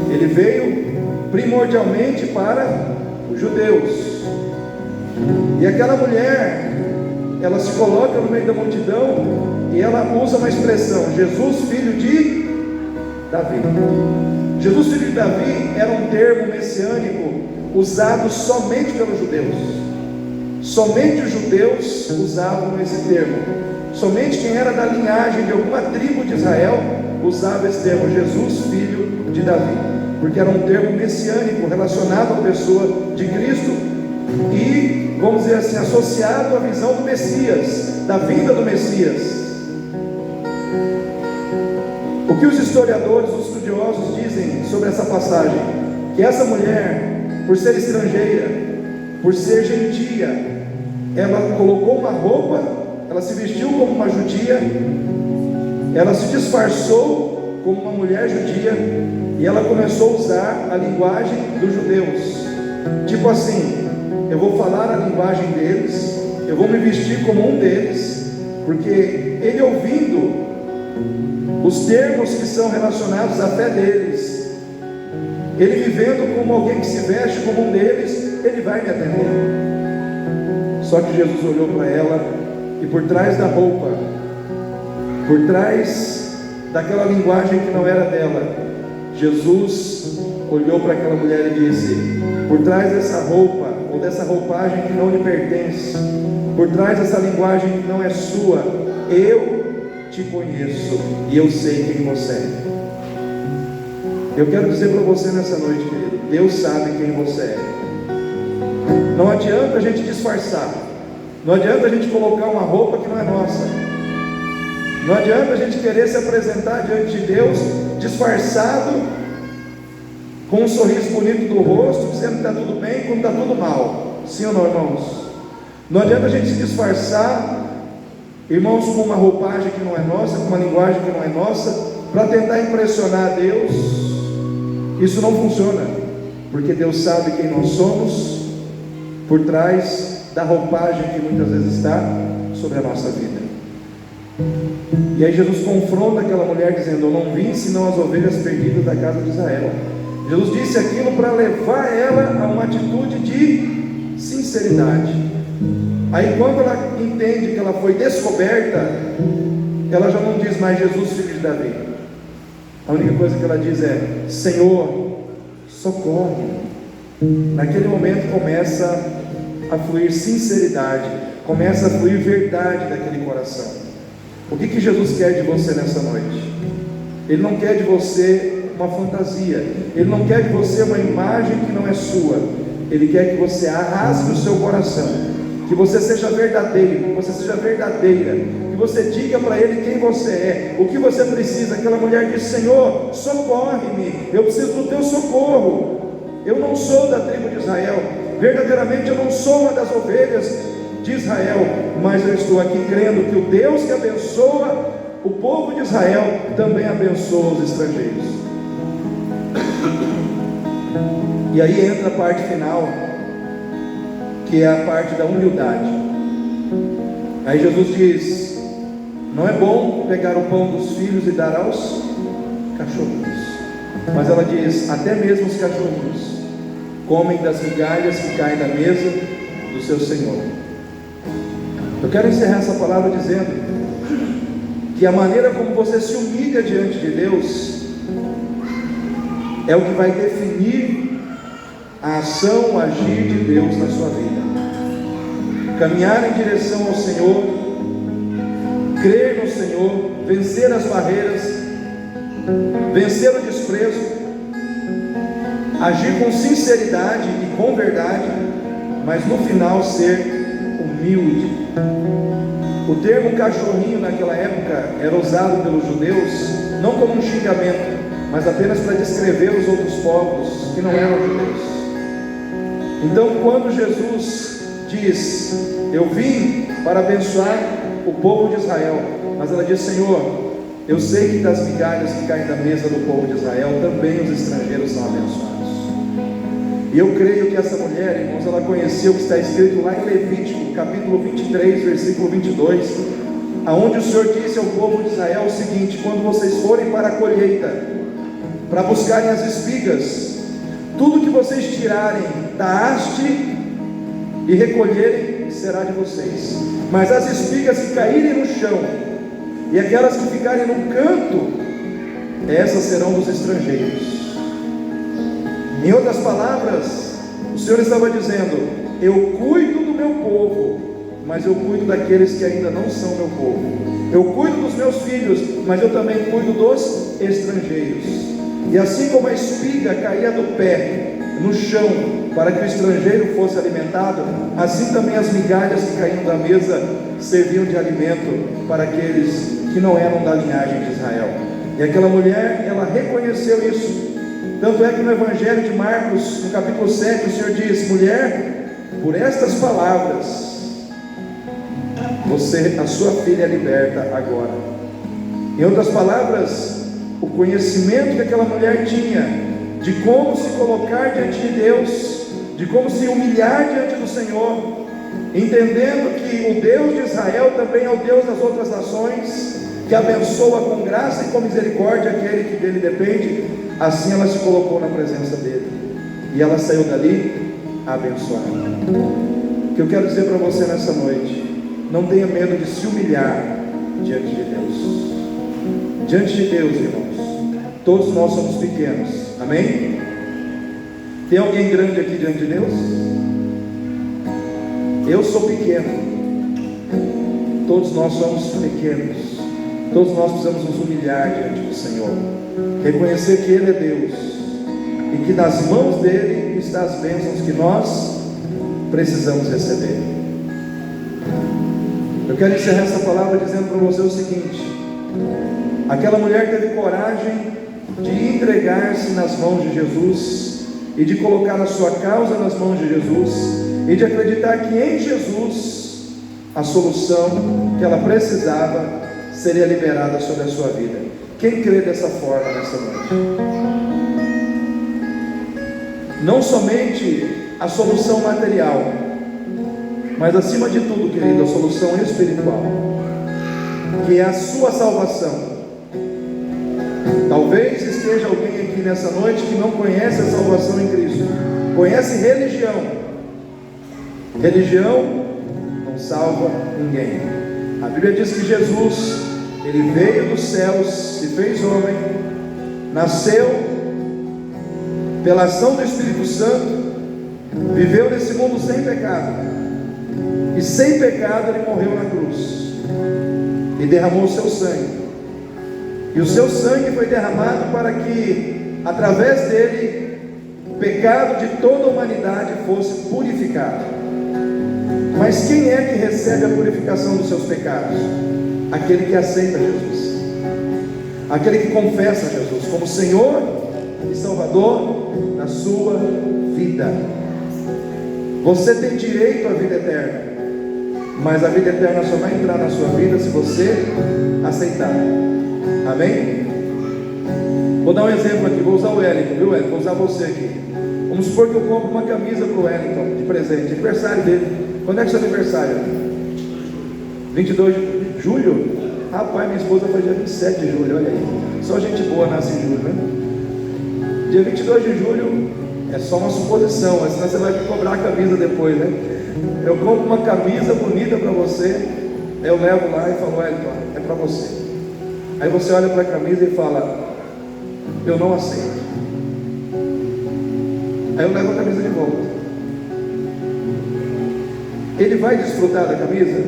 Ele veio primordialmente para os judeus. E aquela mulher, ela se coloca no meio da multidão e ela usa uma expressão: Jesus, filho de Davi. Jesus, filho de Davi, era um termo messiânico usado somente pelos judeus. Somente os judeus usavam esse termo. Somente quem era da linhagem de alguma tribo de Israel usava esse termo: Jesus, filho de Davi, porque era um termo messiânico relacionado à pessoa de Cristo e, vamos dizer assim, associado à visão do Messias, da vinda do Messias. O que os historiadores, os estudiosos dizem sobre essa passagem? Que essa mulher, por ser estrangeira, por ser gentia, ela colocou uma roupa, ela se vestiu como uma judia, ela se disfarçou como uma mulher judia, e ela começou a usar a linguagem dos judeus. Tipo assim: eu vou falar a linguagem deles, eu vou me vestir como um deles, porque ele, ouvindo os termos que são relacionados à fé deles, ele me vendo como alguém que se veste como um deles, ele vai me atender. Só que Jesus olhou para ela, e por trás da roupa, por trás daquela linguagem que não era dela, Jesus olhou para aquela mulher e disse: por trás dessa roupa, ou dessa roupagem que não lhe pertence, por trás dessa linguagem que não é sua, eu te conheço e eu sei quem você é. Eu quero dizer para você nessa noite, querido, Deus sabe quem você é. Não adianta a gente disfarçar, não adianta a gente colocar uma roupa que não é nossa, não adianta a gente querer se apresentar diante de Deus disfarçado, com um sorriso bonito do rosto, dizendo que está tudo bem quando está tudo mal. Sim ou não, irmãos? Não adianta a gente se disfarçar, irmãos, com uma roupagem que não é nossa, com uma linguagem que não é nossa, para tentar impressionar a Deus. Isso não funciona, porque Deus sabe quem nós somos por trás da roupagem que muitas vezes está sobre a nossa vida. E aí Jesus confronta aquela mulher dizendo: eu não vim senão as ovelhas perdidas da casa de Israel. Jesus disse aquilo para levar ela a uma atitude de sinceridade. Aí quando ela entende que ela foi descoberta, ela já não diz mais Jesus, filho de Davi. A única coisa que ela diz é: Senhor, socorre. Naquele momento começa a fluir sinceridade, começa a fluir verdade daquele coração. O que Jesus quer de você nessa noite? Ele não quer de você uma fantasia, Ele não quer de você uma imagem que não é sua. Ele quer que você rasgue o seu coração, que você seja verdadeiro, que você seja verdadeira, que você diga para Ele quem você é, o que você precisa. Aquela mulher diz: Senhor, socorre-me, eu preciso do teu socorro. Eu não sou da tribo de Israel, verdadeiramente eu não sou uma das ovelhas de Israel, mas eu estou aqui crendo que o Deus que abençoa o povo de Israel também abençoa os estrangeiros. E aí entra a parte final, que é a parte da humildade. Aí Jesus diz: não é bom pegar o pão dos filhos e dar aos cachorrinhos. Mas ela diz: até mesmo os cachorrinhos comem das migalhas que caem da mesa do seu Senhor. Eu quero encerrar essa palavra dizendo que a maneira como você se humilha diante de Deus é o que vai definir a ação, o agir de Deus na sua vida. Caminhar em direção ao Senhor, crer no Senhor, vencer as barreiras, vencer o desprezo, agir com sinceridade e com verdade, mas no final ser humilde. O termo cachorrinho naquela época era usado pelos judeus não como um xingamento, mas apenas para descrever os outros povos que não eram judeus. Então, quando Jesus diz: eu vim para abençoar o povo de Israel, mas ela diz: Senhor, eu sei que das migalhas que caem da mesa do povo de Israel, também os estrangeiros são abençoados. E eu creio que essa mulher, irmãos, ela conheceu o que está escrito lá em Levítico, capítulo 23, versículo 22, aonde o Senhor disse ao povo de Israel o seguinte: quando vocês forem para a colheita, para buscarem as espigas, tudo que vocês tirarem da haste e recolherem será de vocês, mas as espigas que caírem no chão e aquelas que ficarem no canto, essas serão dos estrangeiros. Em outras palavras, o Senhor estava dizendo: eu cuido do meu povo, mas eu cuido daqueles que ainda não são meu povo. Eu cuido dos meus filhos, mas eu também cuido dos estrangeiros. E assim como a espiga caía do pé no chão para que o estrangeiro fosse alimentado, assim também as migalhas que caíam da mesa serviam de alimento para aqueles que não eram da linhagem de Israel. E aquela mulher, ela reconheceu isso. Tanto é que no Evangelho de Marcos, no capítulo 7, o Senhor diz: mulher, por estas palavras, a sua filha é liberta agora. Em outras palavras, o conhecimento que aquela mulher tinha de como se colocar diante de Deus, de como se humilhar diante do Senhor, entendendo que o Deus de Israel também é o Deus das outras nações, que abençoa com graça e com misericórdia aquele que dele depende. Assim ela se colocou na presença dele, e ela saiu dali abençoada. O que eu quero dizer para você nessa noite: não tenha medo de se humilhar diante de Deus. Diante de Deus, irmãos, todos nós somos pequenos, amém? Tem alguém grande aqui diante de Deus? Eu sou pequeno, todos nós somos pequenos, todos nós precisamos nos humilhar diante do Senhor, reconhecer que Ele é Deus, e que nas mãos dEle estão as bênçãos que nós precisamos receber. Eu quero encerrar essa palavra dizendo para você o seguinte: aquela mulher teve coragem de entregar-se nas mãos de Jesus, e de colocar a sua causa nas mãos de Jesus, e de acreditar que em Jesus a solução que ela precisava seria liberada sobre a sua vida. Quem crê dessa forma nessa noite? Não somente a solução material, mas acima de tudo, querido, a solução espiritual. que é a sua salvação. Talvez esteja alguém aqui nessa noite que não conhece a salvação em Cristo, conhece religião. Religião não salva ninguém. A Bíblia diz que Jesus, Ele veio dos céus, se fez homem, nasceu pela ação do Espírito Santo, viveu nesse mundo sem pecado, e sem pecado Ele morreu na cruz, e derramou o seu sangue, e o seu sangue foi derramado para que, através dele, o pecado de toda a humanidade fosse purificado. Mas quem é que recebe a purificação dos seus pecados? Aquele que aceita Jesus, aquele que confessa Jesus como Senhor e Salvador da sua vida. Você tem direito à vida eterna, mas a vida eterna só vai entrar na sua vida se você aceitar. Amém? Vou dar um exemplo aqui, vou usar o Wellington, viu, Wellington? Vou usar você aqui. Vamos supor que eu compro uma camisa para o Wellington de presente, aniversário dele. Quando é que é o seu aniversário? 22 de julho? Rapaz, minha esposa foi dia 27 de julho, olha aí. Só gente boa nasce em julho, né? Dia 22 de julho é só uma suposição, mas senão você vai me cobrar a camisa depois, né? Eu compro uma camisa bonita para você, eu levo lá e falo, Wellington, é para você. Aí você olha para a camisa e fala, eu não aceito. Aí eu levo a camisa de volta. Ele vai desfrutar da camisa?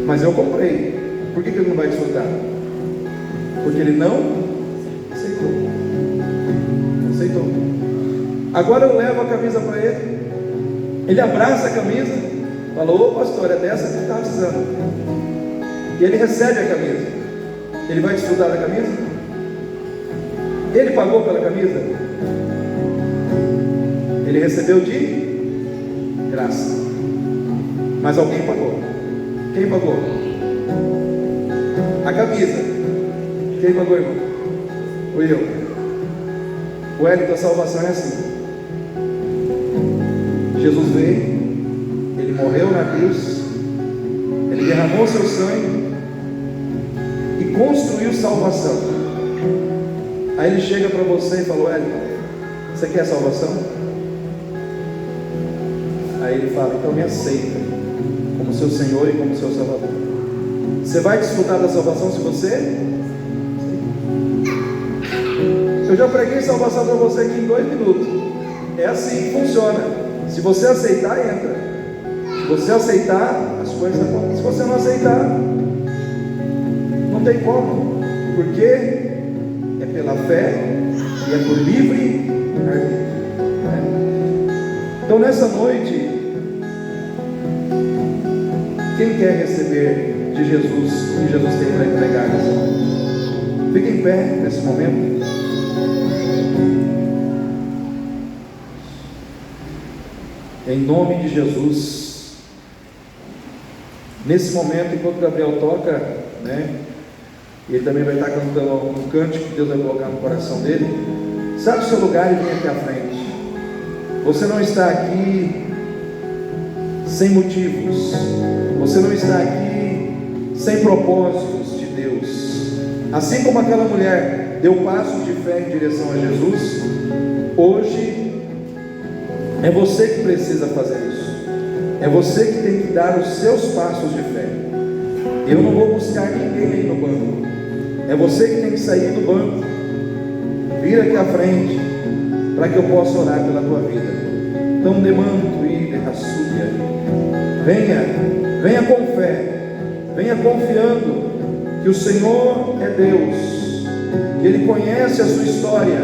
Mas eu comprei. Por que ele não vai desfrutar? Porque ele não aceitou. Não aceitou. Agora eu levo a camisa para ele. Ele abraça a camisa, fala, ô pastor, é dessa que ele está precisando. E ele recebe a camisa. Ele vai desfrutar da camisa? Ele pagou pela camisa? Ele recebeu de graça. Mas alguém pagou. Quem pagou? A camisa. Quem pagou, irmão? Fui eu. O Hélio da salvação é assim. Jesus veio, Ele morreu na cruz, Ele derramou seu sangue e construiu salvação. Aí Ele chega para você e fala, Hélio, você quer salvação? Aí Ele fala, então me aceita como seu Senhor e como seu Salvador. Você vai desfrutar da salvação se você? Eu já preguei salvação para você aqui em 2 minutos. É assim que funciona. Se você aceitar, entra. Se você aceitar, as coisas acontecem. Se você não aceitar, não tem como. Porque é pela fé e é por livre arbítrio. Então nessa noite, quem quer receber de Jesus o que Jesus tem para entregar nessa noite? Fique em pé nesse momento. Em nome de Jesus, nesse momento, enquanto Gabriel toca, né, e ele também vai estar cantando um cântico que Deus vai colocar no coração dele, sabe o seu lugar e vem aqui à frente. Você não está aqui sem motivos, você não está aqui sem propósitos de Deus. Assim como aquela mulher deu passos de fé em direção a Jesus, hoje é você que precisa fazer isso. É você que tem que dar os seus passos de fé. Eu não vou buscar ninguém aí no banco. É você que tem que sair do banco, vir aqui à frente, para que eu possa orar pela tua vida. Então demanto e derraçúria. Venha com fé, venha confiando que o Senhor é Deus, que Ele conhece a sua história,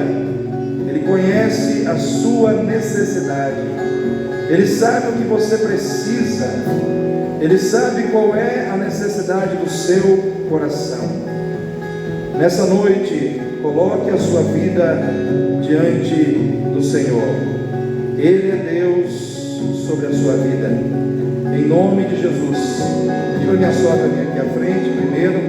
Ele conhece a sua necessidade, Ele sabe o que você precisa, Ele sabe qual é a necessidade do seu coração. Nessa noite, coloque a sua vida diante do Senhor. Ele é Deus sobre a sua vida. Em nome de Jesus. Diga minha sogra aqui à frente primeiro.